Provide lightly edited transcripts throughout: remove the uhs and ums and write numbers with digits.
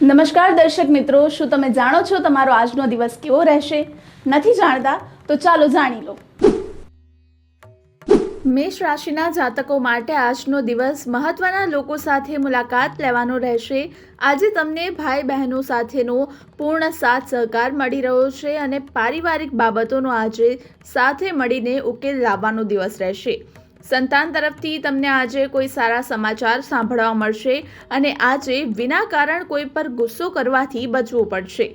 નમસ્કાર દર્શક મિત્રો, શું તમે જાણો છો તમારો આજનો દિવસ કેવો રહેશે? નથી જાણતા તો ચાલો જાણી લો. મેષ રાશિના જાતકો માટે આજનો દિવસ મહત્વના લોકો સાથે મુલાકાત લેવાનો રહેશે. આજે તમને ભાઈ બહેનો સાથેનો પૂર્ણ સાથ સહકાર મળી રહ્યો છે અને પારિવારિક બાબતોનો આજે સાથે મળીને ઉકેલ લાવવાનો દિવસ રહેશે. સંતાન તરફથી તમને આજે કોઈ સારા સમાચાર સાંભળવા મળશે અને આજે વિના કારણ કોઈ પર ગુસ્સો કરવાથી બચવું પડશે.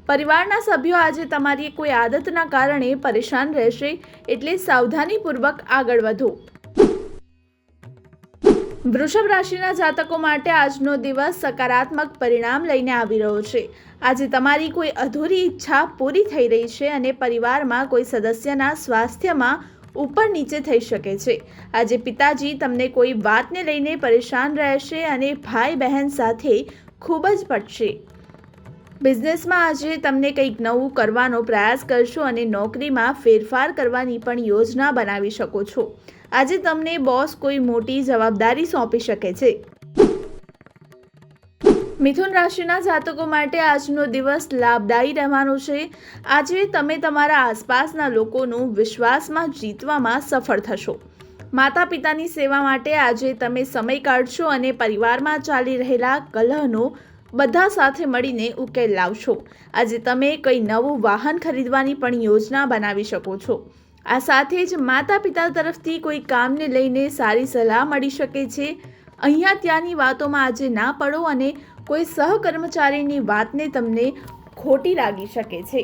પરિવારના સભ્યો આજે તમારી કોઈ આદતના કારણે પરેશાન રહેશે, એટલે સાવધાનીપૂર્વક આગળ વધો. વૃષભ રાશિના જાતકો માટે આજનો દિવસ સકારાત્મક પરિણામ લઈને આવી રહ્યો છે. આજે તમારી કોઈ અધૂરી ઈચ્છા પૂરી થઈ રહી છે અને પરિવારમાં કોઈ સદસ્યના સ્વાસ્થ્યમાં ઉપર નીચે થઈ શકે છે. આજે પિતાજી તમને કોઈ વાતને લઈને પરેશાન રહેશે અને ભાઈ બહેન સાથે ખૂબ જ પડશે. બિઝનેસમાં આજે તમને કંઈક નવું કરવાનો પ્રયાસ કરશો અને નોકરીમાં ફેરફાર કરવાની પણ યોજના બનાવી શકો છો. આજે તમને બોસ કોઈ મોટી જવાબદારી સોંપી શકે છે. મિથુન રાશિના જાતકો માટે આજનો દિવસ લાભદાયી રહેવાનો છે. આજે તમે તમારા આસપાસના લોકોનું વિશ્વાસમાં જીતવામાં સફળ થશો. માતા પિતાની સેવા માટે આજે તમે સમય કાઢશો અને પરિવારમાં ચાલી રહેલા કલહનો બધા સાથે મળીને ઉકેલ લાવશો. આજે તમે કંઈ નવું વાહન ખરીદવાની પણ યોજના બનાવી શકો છો. આ સાથે જ માતા પિતા તરફથી કોઈ કામને લઈને સારી સલાહ મળી શકે છે. અહીંયા ત્યાંની વાતોમાં આજે ના પડો અને કોઈ સહકર્મચારીની વાતને તમને ખોટી લાગી શકે છે.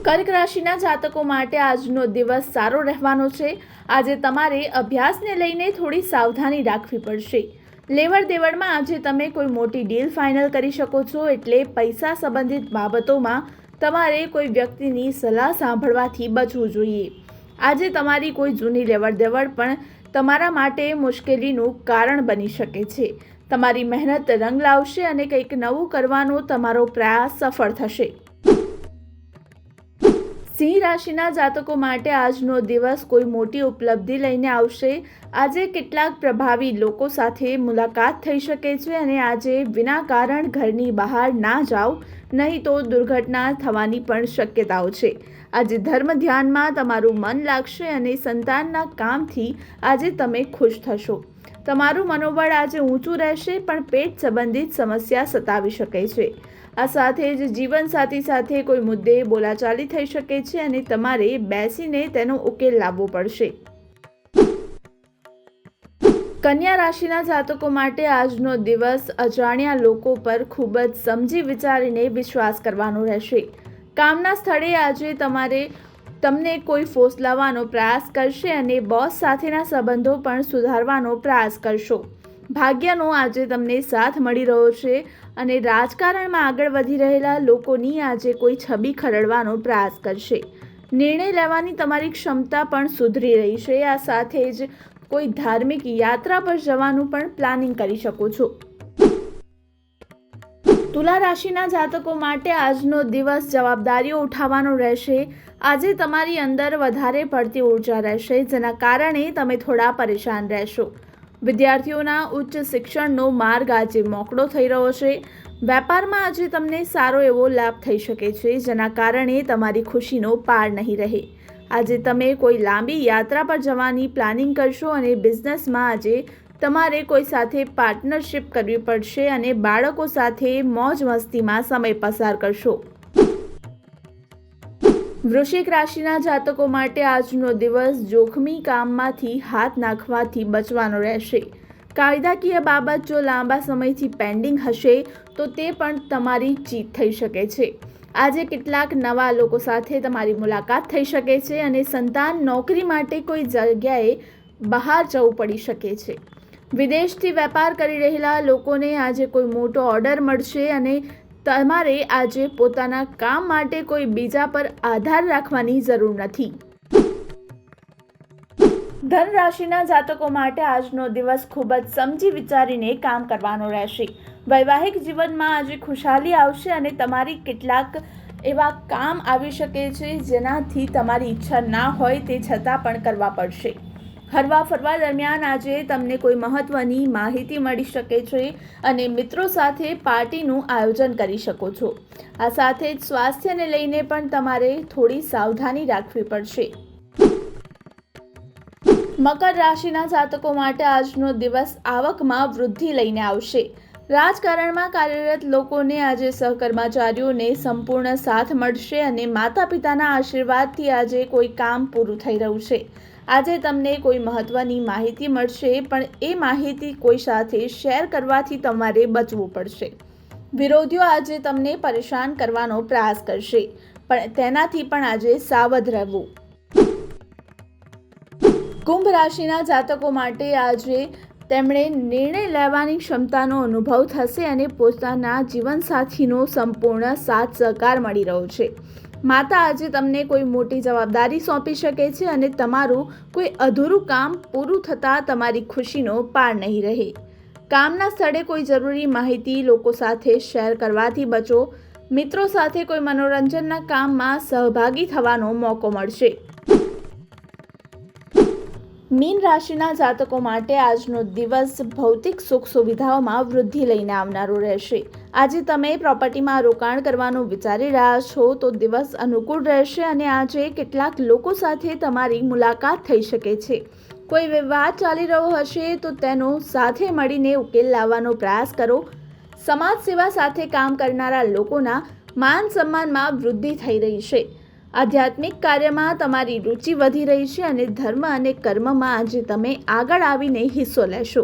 કર્ક રાશિના જાતકો માટે આજનો દિવસ સારો રહેવાનો છે. આજે તમારે અભ્યાસને લઈને થોડી સાવધાની રાખવી પડશે. લેવડ દેવડમાં આજે તમે કોઈ મોટી ડીલ ફાઇનલ કરી શકો છો, એટલે પૈસા સંબંધિત બાબતોમાં તમારે કોઈ વ્યક્તિની સલાહ સાંભળવાથી બચવું જોઈએ. આજે તમારી કોઈ જૂની લેવડ દેવડ પણ તમારા માટે મુશ્કેલીનું કારણ બની શકે છે. તમારી મહેનત રંગ લાવશે અને કંઈક નવું કરવાનો તમારો પ્રયાસ સફળ થશે. સિંહ રાશિના જાતકો માટે આજનો દિવસ કોઈ મોટી ઉપલબ્ધિ લઈને આવશે. આજે કેટલાક પ્રભાવી લોકો સાથે મુલાકાત થઈ શકે છે અને આજે વિના કારણ ઘરની બહાર ના જાઓ, નહીં તો દુર્ઘટના થવાની પણ શક્યતાઓ છે. આજે ધર્મ ધ્યાનમાં તમારું મન લાગશે અને સંતાનના કામથી આજે તમે ખુશ થશો. તમારું મનોબળ આજે ઊંચું રહેશે, પણ પેટ સંબંધિત સમસ્યા સતાવી શકે છે. આ સાથે જ જીવનસાથી સાથે કોઈ મુદ્દે બોલાચાલી થઈ શકે છે અને તમારે બેસીને તેનો ઉકેલ લાવવો પડશે. કન્યા રાશિના જાતકો માટે આજનો દિવસ અજાણ્યા લોકો પર ખૂબ જ સમજી વિચારીને વિશ્વાસ કરવાનો રહેશે. કામના સ્થળે આજે તમને કોઈ ફોસલાવવાનો પ્રયાસ કરશે અને બોસ સાથેના સંબંધો પણ સુધારવાનો પ્રયાસ કરશો. ભાગ્યનો આજે તમને સાથ મળી રહ્યો છે અને રાજકારણમાં આગળ વધી રહેલા લોકોની આજે કોઈ છબી ખરડવાનો પ્રયાસ કરશે. નિર્ણય લેવાની તમારી ક્ષમતા પણ સુધરી રહી છે. આ સાથે જ કોઈ ધાર્મિક યાત્રા પર જવાનું પણ પ્લાનિંગ કરી શકો છો. તુલા રાશિના જાતકો માટે આજનો દિવસ જવાબદારીઓ ઉઠાવવાનો રહેશે. આજે તમારી અંદર વધારે પડતી ઉર્જા રહેશે, જેના કારણે તમે થોડા પરેશાન રહેશો. વિદ્યાર્થીઓના ઉચ્ચ શિક્ષણનો માર્ગ આજે મોકળો થઈ રહ્યો છે. વેપારમાં આજે તમને સારો એવો લાભ થઈ શકે છે, જેના કારણે તમારી ખુશીનો પાર નહીં રહે. આજે તમે કોઈ લાંબી યાત્રા પર જવાની પ્લાનિંગ કરશો અને બિઝનેસમાં આજે તમારે કોઈ સાથે પાર્ટનરશિપ કરવી પડશે અને બાળકો સાથે મોજ મસ્તીમાં સમય પસાર કરશો. વૃશ્ચિક રાશિના જાતકો માટે આજનો દિવસ જોખમી કામમાંથી હાથ નાખવાથી બચવાનો રહેશે. કાયદાકીય બાબત જો લાંબા સમયથી પેન્ડિંગ હશે તો તે પણ તમારી જીત થઈ શકે છે. આજે કેટલાક નવા લોકો સાથે તમારી મુલાકાત થઈ શકે છે અને સંતાન નોકરી માટે કોઈ જગ્યાએ બહાર જવું પડી શકે છે. વિદેશથી વેપાર કરી રહેલા લોકોને આજે કોઈ મોટો ઓર્ડર મળશે અને તમારે આજે પોતાના કામ માટે કોઈ બીજા પર આધાર રાખવાની જરૂર નથી. ધન રાશિના જાતકો માટે આજનો દિવસ ખૂબ જ સમજી વિચારીને કામ કરવાનો રહેશે. વૈવાહિક જીવનમાં આજે ખુશાલી આવશે અને તમારી કેટલાક એવા કામ આવી શકે છે જેનાથી તમારી ઈચ્છા ના હોય તે છતાં પણ કરવા પડશે. હરવા ફરવા દરમિયાન આજે તમને કોઈ મહત્વની માહિતી મળી શકે છે અને મિત્રો સાથે પાર્ટીનું આયોજન કરી શકો છો. આ સાથે જ સ્વાસ્થ્યને લઈને પણ તમારે થોડી સાવધાની રાખવી પડશે. મકર રાશિના જાતકો માટે આજનો દિવસ આવકમાં વૃદ્ધિ લઈને આવશે. રાજકારણમાં કાર્યરત લોકોને આજે સહકર્મચારીઓને સંપૂર્ણ સાથ મળશે અને માતા પિતાના આશીર્વાદથી આજે કોઈ કામ પૂરું થઈ રહ્યું છે. આજે તમને કોઈ મહત્વની માહિતી મળશે, પણ એ માહિતી કોઈ સાથે શેર કરવાથી તમારે બચવું પડશે. વિરોધીઓ આજે તમને પરેશાન કરવાનો પ્રયાસ કરશે, પણ તેનાથી પણ આજે સાવધ રહેવું. કુંભ રાશિના જાતકો માટે આજે તેમણે નિર્ણય લેવાની ક્ષમતાનો અનુભવ થશે અને પોતાના જીવનસાથીનો સંપૂર્ણ સાથ સહકાર મળી રહ્યો છે. માતા આજે તમને કોઈ મોટી જવાબદારી સોંપી શકે છે અને તમારું કોઈ અધૂરું કામ પૂરું થતાં તમારી ખુશીનો પાર નહીં રહે. કામના સ્થળે કોઈ જરૂરી માહિતી લોકો સાથે શેર કરવાથી બચો. મિત્રો સાથે કોઈ મનોરંજનના કામમાં સહભાગી થવાનો મોકો મળશે. મીન રાશિના જાતકો માટે આજનો દિવસ ભૌતિક સુખ સુવિધાઓમાં વૃદ્ધિ લઈને આવનારો રહેશે. આજે તમે પ્રોપર્ટીમાં રોકાણ કરવાનું વિચારી રહ્યા છો તો દિવસ અનુકૂળ રહેશે અને આજે કેટલાક લોકો સાથે તમારી મુલાકાત થઈ શકે છે. કોઈ વિવાદ ચાલી રહ્યો હશે તો તેનો સાથે મળીને ઉકેલ લાવવાનો પ્રયાસ કરો. સમાજ સેવા સાથે કામ કરનારા લોકોના માન સન્માનમાં વૃદ્ધિ થઈ રહી છે. આધ્યાત્મિક કાર્યમાં તમારી રુચિ વધી રહી છે અને ધર્મ અને કર્મમાં આજે તમે આગળ આવીને હિસ્સો લેશો.